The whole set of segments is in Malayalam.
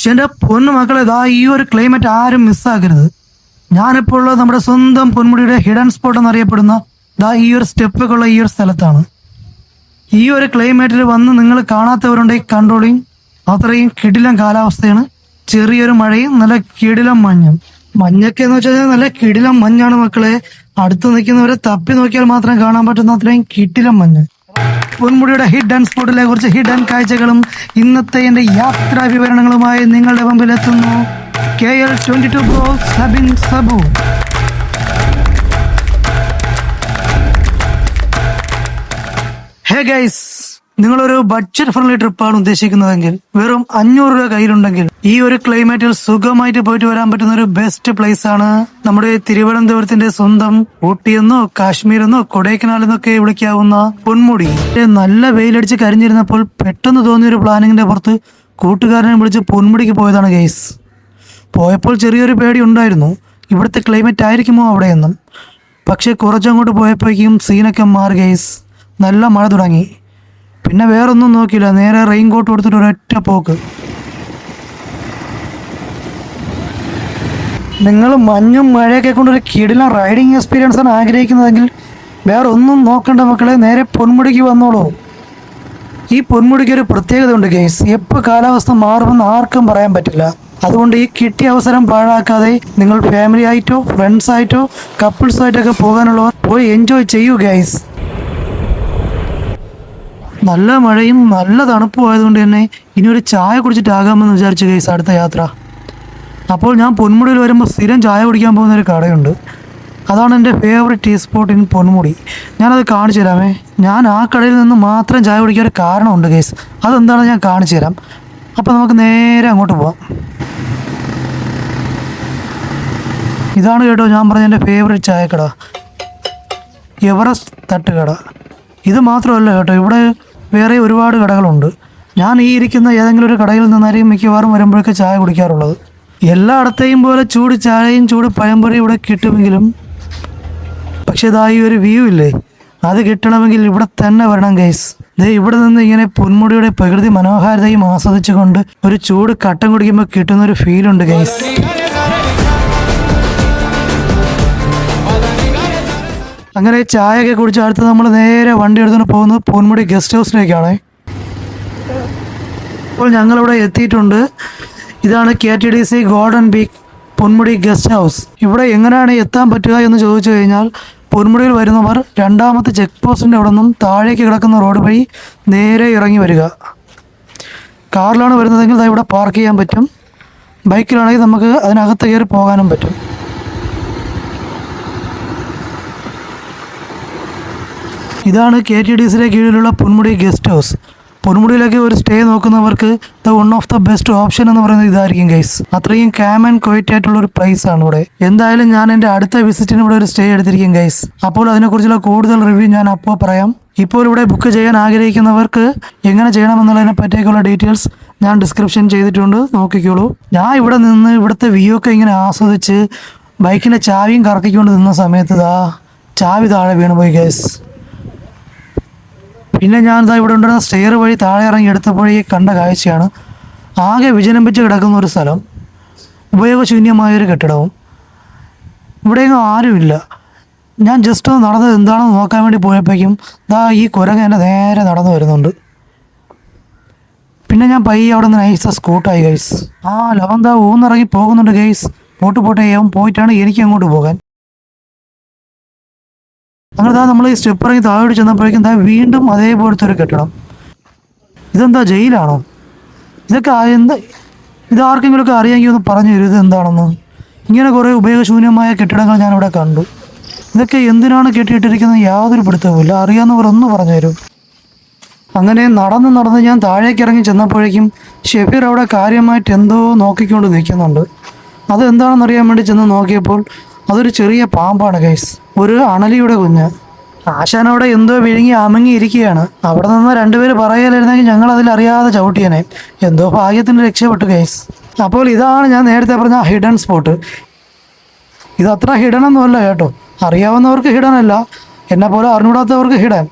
എൻ്റെ പൊന്നു മക്കളെ, ഇതാ ഈ ഒരു ക്ലൈമറ്റ് ആരും മിസ്സാക്കരുത്. ഞാനിപ്പോൾ ഉള്ളത് നമ്മുടെ സ്വന്തം പൊന്മുടിയുടെ ഹിഡൻ സ്പോട്ട് എന്നറിയപ്പെടുന്ന ദാ ഈ ഒരു സ്റ്റെപ്പൊക്കെ ഉള്ള ഈ ഒരു സ്ഥലത്താണ്. ഈ ഒരു ക്ലൈമറ്റിൽ വന്ന് നിങ്ങൾ കാണാത്തവരുണ്ടെങ്കിൽ കൺട്രോളിങ്, അത്രയും കിടിലം കാലാവസ്ഥയാണ്. ചെറിയൊരു മഴയും നല്ല കിടിലം മഞ്ഞും. മഞ്ഞൊക്കെ എന്ന് വെച്ചാൽ നല്ല കിടിലം മഞ്ഞാണ് മക്കളെ. അടുത്ത് നിൽക്കുന്നവരെ തപ്പി നോക്കിയാൽ മാത്രം കാണാൻ പറ്റുന്ന അത്രയും കിടിലം മഞ്ഞ്. പൊന്മുടിയുടെ ഹിഡൻ സ്പോട്ടിലെ കുറച്ച് ഹിഡൻ കാഴ്ചകളും ഇന്നത്തെ എന്റെ യാത്രാ വിവരണങ്ങളുമായി നിങ്ങളുടെ മുമ്പിൽ എത്തുന്നു KL22 bro Sabin Sabu. Hey guys, നിങ്ങളൊരു ബഡ്ജറ്റ് ഫ്രണ്ട്ലി ട്രിപ്പാണ് ഉദ്ദേശിക്കുന്നതെങ്കിൽ വെറും 500 രൂപ കയ്യിലുണ്ടെങ്കിൽ ഈ ഒരു ക്ലൈമറ്റിൽ സുഖമായിട്ട് പോയിട്ട് വരാൻ പറ്റുന്ന ഒരു ബെസ്റ്റ് പ്ലേസ് ആണ് നമ്മുടെ തിരുവനന്തപുരത്തിന്റെ സ്വന്തം ഊട്ടിയെന്നോ കാശ്മീരെന്നോ കൊടൈക്കനാലെന്നൊക്കെ വിളിക്കാവുന്ന പൊന്മുടി. നല്ല വെയിലടിച്ച് കരിഞ്ഞിരുന്നപ്പോൾ പെട്ടെന്ന് തോന്നിയ ഒരു പ്ലാനിങ്ങിന്റെ പുറത്ത് കൂട്ടുകാരനെ വിളിച്ച് പൊന്മുടിക്ക് പോയതാണ് ഗൈസ്. പോയപ്പോൾ ചെറിയൊരു പേടി ഉണ്ടായിരുന്നു, ഇവിടുത്തെ ക്ലൈമറ്റ് ആയിരിക്കുമോ അവിടെയെന്നും. പക്ഷെ കുറച്ചങ്ങോട്ട് പോയപ്പോഴേക്കും സീനൊക്കെ മാറി ഗൈസ്. നല്ല മഴ തുടങ്ങി. പിന്നെ വേറൊന്നും നോക്കിയില്ല, നേരെ റെയിൻ കോട്ട് കൊടുത്തിട്ട് ഒരൊറ്റ പോക്ക്. നിങ്ങൾ മഞ്ഞും മഴയൊക്കെ കൊണ്ടൊരു കിടിലം റൈഡിങ് എക്സ്പീരിയൻസ് ആണ് ആഗ്രഹിക്കുന്നതെങ്കിൽ വേറെ ഒന്നും നോക്കണ്ട മക്കളെ, നേരെ പൊന്മുടിക്ക് വന്നോളൂ. ഈ പൊന്മുടിക്ക് ഒരു പ്രത്യേകത ഉണ്ട് ഗൈസ്, എപ്പോൾ കാലാവസ്ഥ മാറുമെന്ന് ആർക്കും പറയാൻ പറ്റില്ല. അതുകൊണ്ട് ഈ കിട്ടിയ അവസരം പാഴാക്കാതെ നിങ്ങൾ ഫാമിലി ആയിട്ടോ ഫ്രണ്ട്സ് ആയിട്ടോ കപ്പിൾസ് ആയിട്ടൊക്കെ പോകാനുള്ളവർ പോയി എൻജോയ് ചെയ്യൂ ഗൈസ്. നല്ല മഴയും നല്ല തണുപ്പും ആയതുകൊണ്ട് തന്നെ ഇനി ഒരു ചായ കുടിച്ചിട്ടാകാമെന്ന് വിചാരിച്ചു ഗൈസ് അടുത്ത യാത്ര. അപ്പോൾ ഞാൻ പൊന്മുടിയിൽ വരുമ്പോൾ സ്ഥിരം ചായ കുടിക്കാൻ പോകുന്നൊരു കടയുണ്ട്. അതാണ് എൻ്റെ favourite tea spot in Ponmudi. ഞാനത് കാണിച്ചു തരാമേ. ഞാൻ ആ കടയിൽ നിന്ന് മാത്രം ചായ കുടിക്കാൻ ഒരു കാരണമുണ്ട് ഗൈസ്, അതെന്താണെന്ന് ഞാൻ കാണിച്ചു തരാം. അപ്പോൾ നമുക്ക് നേരെ അങ്ങോട്ട് പോവാം. ഇതാണ് കേട്ടോ ഞാൻ പറഞ്ഞ എൻ്റെ ഫേവറേറ്റ് ചായക്കട, എവറസ്റ്റ് തട്ടുകട. ഇത് മാത്രമല്ല കേട്ടോ, ഇവിടെ വേറെ ഒരുപാട് കടകളുണ്ട്. ഞാൻ ഈ ഇരിക്കുന്ന ഏതെങ്കിലും ഒരു കടയിൽ നിന്നായിരിക്കും മിക്കവാറും വരുമ്പോഴൊക്കെ ചായ കുടിക്കാറുള്ളത്. എല്ലായിടത്തെയും പോലെ ചൂട് ചായയും ചൂട് പഴംപൊരി ഇവിടെ കിട്ടുമെങ്കിലും പക്ഷെ ഇതാ ഈ ഒരു വ്യൂ ഇല്ലേ, അത് കിട്ടണമെങ്കിൽ ഇവിടെ തന്നെ വരണം ഗൈസ്. ഇവിടെ നിന്ന് ഇങ്ങനെ പൊന്മുടിയുടെ പ്രകൃതി മനോഹാരിതയും ആസ്വദിച്ചുകൊണ്ട് ഒരു ചൂട് കട്ടൻ കുടിക്കുമ്പോൾ കിട്ടുന്നൊരു ഫീലുണ്ട് ഗൈസ്. അങ്ങനെ ചായയൊക്കെ കുടിച്ച് അടുത്ത് നമ്മൾ നേരെ വണ്ടി എടുത്തുകൊണ്ട് പോകുന്നത് പൊന്മുടി ഗസ്റ്റ് ഹൗസിലേക്കാണ്. ഇപ്പോൾ ഞങ്ങളിവിടെ എത്തിയിട്ടുണ്ട്. ഇതാണ് KTDC golden beach Ponmudi guest house. ഇവിടെ എങ്ങനെയാണ് എത്താൻ പറ്റുക എന്ന് ചോദിച്ചു കഴിഞ്ഞാൽ പൊന്മുടിയിൽ വരുന്നവർ രണ്ടാമത്തെ ചെക്ക് പോസ്റ്റിൻ്റെ അവിടെ നിന്നും താഴേക്ക് കിടക്കുന്ന റോഡ് വഴി നേരെ ഇറങ്ങി വരിക. കാറിലാണ് വരുന്നതെങ്കിൽ ഇവിടെ പാർക്ക് ചെയ്യാൻ പറ്റും, ബൈക്കിലാണെങ്കിൽ നമുക്ക് അതിനകത്ത് കയറി പോകാനും പറ്റും. ഇതാണ് KTDCയുടെ കീഴിലുള്ള പൊന്മുടി ഗസ്റ്റ് ഹൗസ്. പൊന്മുടിയിലേക്ക് ഒരു സ്റ്റേ നോക്കുന്നവർക്ക് one of the best option എന്ന് പറയുന്നത് ഇതായിരിക്കും ഗൈസ്. അത്രയും കാം ആൻഡ് ക്വയറ്റ് ആയിട്ടുള്ള ഒരു പ്ലേസ് ആണ് ഇവിടെ. എന്തായാലും ഞാൻ എൻ്റെ അടുത്ത വിസിറ്റിന് ഇവിടെ ഒരു സ്റ്റേ എടുത്തിരിക്കും ഗൈസ്. അപ്പോൾ അതിനെക്കുറിച്ചുള്ള കൂടുതൽ റിവ്യൂ ഞാൻ അപ്പോൾ പറയാം. ഇപ്പോൾ ഇവിടെ ബുക്ക് ചെയ്യാൻ ആഗ്രഹിക്കുന്നവർക്ക് എങ്ങനെ ചെയ്യണമെന്നുള്ളതിനെ പറ്റിയൊക്കെയുള്ള ഡീറ്റെയിൽസ് ഞാൻ ഡിസ്ക്രിപ്ഷൻ ചെയ്തിട്ടുണ്ട്, നോക്കിക്കോളൂ. ഞാൻ ഇവിടെ നിന്ന് ഇവിടുത്തെ വ്യൂ ഒക്കെ ഇങ്ങനെ ആസ്വദിച്ച് ബൈക്കിൻ്റെ ചാവിയും കറക്കിക്കൊണ്ട് നിന്ന സമയത്ത് ചാവി താഴെ വീണുപോയി ഗൈസ്. പിന്നെ ഞാൻ ഇവിടെ ഉണ്ടായിരുന്ന സ്റ്റെയർ വഴി താഴെ ഇറങ്ങി എടുത്തപ്പോഴേ കണ്ട കാഴ്ചയാണ് ആകെ വിജനംപിച്ച് കിടക്കുന്ന ഒരു സ്ഥലം, ഉപയോഗശൂന്യമായൊരു കെട്ടിടവും. ഇവിടെയെങ്ങും ആരുമില്ല. ഞാൻ ജസ്റ്റ് ഒന്ന് നടന്നത് എന്താണെന്ന് നോക്കാൻ വേണ്ടി പോയപ്പോഴേക്കും ഈ കുരങ്ങ് എൻ്റെ നേരെ നടന്നു വരുന്നുണ്ട്. പിന്നെ ഞാൻ പയ്യെ അവിടെ നിന്ന് നൈസ് സ്കൂട്ടായി ഗൈസ്. ലവൻ ഊന്നിറങ്ങി പോകുന്നുണ്ട് ഗൈസ്. പോട്ടെ അവൻ പോയിട്ടാണ് എനിക്ക് അങ്ങോട്ട് പോകാൻ. അങ്ങനെ നമ്മൾ ഈ സ്റ്റെപ്പ് ഇറങ്ങി താഴോട്ട് ചെന്നപ്പോഴേക്കും വീണ്ടും അതേപോലത്തെ ഒരു കെട്ടിടം. ഇതെന്താ ജയിലാണോ? ഇതൊക്കെ ഇതാർക്കെങ്കിലുമൊക്കെ അറിയാമെങ്കിൽ ഒന്ന് പറഞ്ഞു തരും ഇത് എന്താണെന്ന്. ഇങ്ങനെ കുറേ ഉപയോഗശൂന്യമായ കെട്ടിടങ്ങൾ ഞാനിവിടെ കണ്ടു. ഇതൊക്കെ എന്തിനാണ് കെട്ടിയിട്ടിരിക്കുന്നത് യാതൊരു പിടുത്തവുമില്ല. അറിയാവുന്നവർ ഒന്ന് പറഞ്ഞു തരും. അങ്ങനെ നടന്ന് ഞാൻ താഴേക്ക് ഇറങ്ങി ചെന്നപ്പോഴേക്കും ഷെഫീർ അവിടെ കാര്യമായിട്ട് എന്തോ നോക്കിക്കൊണ്ട് നിൽക്കുന്നുണ്ട്. അതെന്താണെന്നറിയാൻ വേണ്ടി ചെന്ന് നോക്കിയപ്പോൾ അതൊരു ചെറിയ പാമ്പാണ് ഗൈസ്, ഒരു അണലിയുടെ കുഞ്ഞ്. ആശാൻ അവിടെ എന്തോ വിഴുങ്ങി അമങ്ങി ഇരിക്കുകയാണ്. അവിടെ നിന്ന് രണ്ടുപേര് പറയാനിരുന്നെങ്കിൽ ഞങ്ങൾ അതിലറിയാതെ ചവിട്ടിയനെ. എന്തോ ഭാഗ്യത്തിന് രക്ഷപ്പെട്ടു ഗൈസ്. അപ്പോൾ ഇതാണ് ഞാൻ നേരത്തെ പറഞ്ഞ ഹിഡൻ സ്പോട്ട്. ഇത് അത്ര ഹിഡനൊന്നുമല്ല കേട്ടോ, അറിയാവുന്നവർക്ക് ഹിഡനല്ല, എന്നെപ്പോലെ അറിഞ്ഞൂടാത്തവർക്ക് ഹിഡൻ.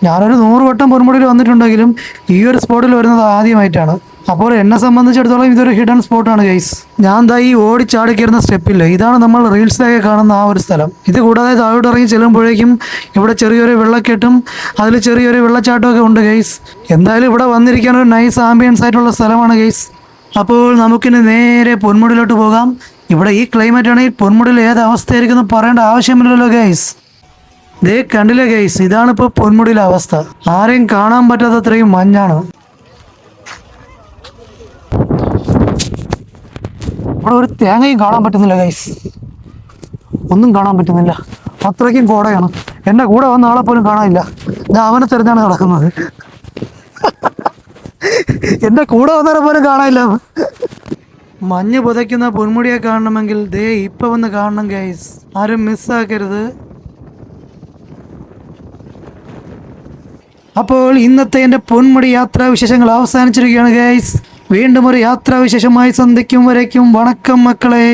ഞാനൊരു 100 വട്ടം പൊന്മുടിയിൽ വന്നിട്ടുണ്ടെങ്കിലും ഈ ഒരു സ്പോട്ടിൽ വരുന്നത് ആദ്യമായിട്ടാണ്. അപ്പോൾ എന്നെ സംബന്ധിച്ചിടത്തോളം ഇതൊരു ഹിഡൻ സ്പോട്ടാണ് ഗൈസ്. ഞാൻ ദാ ഈ ഓടിച്ചാടി കയറുന്ന സ്റ്റെപ്പില്ലേ, ഇതാണ് നമ്മൾ റീൽസിലൊക്കെ കാണുന്ന ആ ഒരു സ്ഥലം. ഇത് കൂടാതെ താഴോട്ട് ഇറങ്ങി ചെല്ലുമ്പോഴേക്കും ഇവിടെ ചെറിയൊരു വെള്ളക്കെട്ടും അതിൽ ചെറിയൊരു വെള്ളച്ചാട്ടമൊക്കെ ഉണ്ട് ഗൈസ്. എന്തായാലും ഇവിടെ വന്നിരിക്കാൻ ഒരു നൈസ് ആംബിയൻസ് ആയിട്ടുള്ള സ്ഥലമാണ് ഗൈസ്. അപ്പോൾ നമുക്കിനി നേരെ പൊന്മുടിയിലോട്ട് പോകാം. ഇവിടെ ഈ ക്ലൈമറ്റ് ആണെങ്കിൽ പൊന്മുടിയിൽ ഏത് അവസ്ഥയായിരിക്കും എന്ന് പറയേണ്ട ആവശ്യമില്ലല്ലോ ഗൈസ്. ദേ കണ്ടില്ലേ ഗൈസ്, ഇതാണിപ്പോൾ പൊന്മുടിയിലെ അവസ്ഥ. ആരെയും കാണാൻ പറ്റാത്തത്രയും മഞ്ഞാണ്. ഇവിടെ ഒരു തേങ്ങയും കാണാൻ പറ്റുന്നില്ല ഗൈസ്, ഒന്നും കാണാൻ പറ്റുന്നില്ല, അത്രയ്ക്കും കോടയാണ്. എൻ്റെ കൂടെ വന്ന ആളെ പോലും കാണാനില്ല. ഞാൻ അവനെ തിരഞ്ഞാണ് നടക്കുന്നത്. എൻ്റെ കൂടെ വന്നവരെ പോലും കാണാനില്ല. മഞ്ഞ് പുതയ്ക്കുന്ന പൊന്മുടിയെ കാണണമെങ്കിൽ ദേ ഇപ്പം വന്ന് കാണണം ഗൈസ്, ആരും മിസ്സാക്കരുത്. അപ്പോൾ ഇന്നത്തെ എൻ്റെ പൊന്മുടി യാത്രാവിശേഷങ്ങൾ അവസാനിച്ചിരിക്കുകയാണ് ഗൈസ്. വീണ്ടും ഒരു യാത്രാവിശേഷമായി സന്ധിക്കും വരയ്ക്കും വണക്കം മക്കളെ.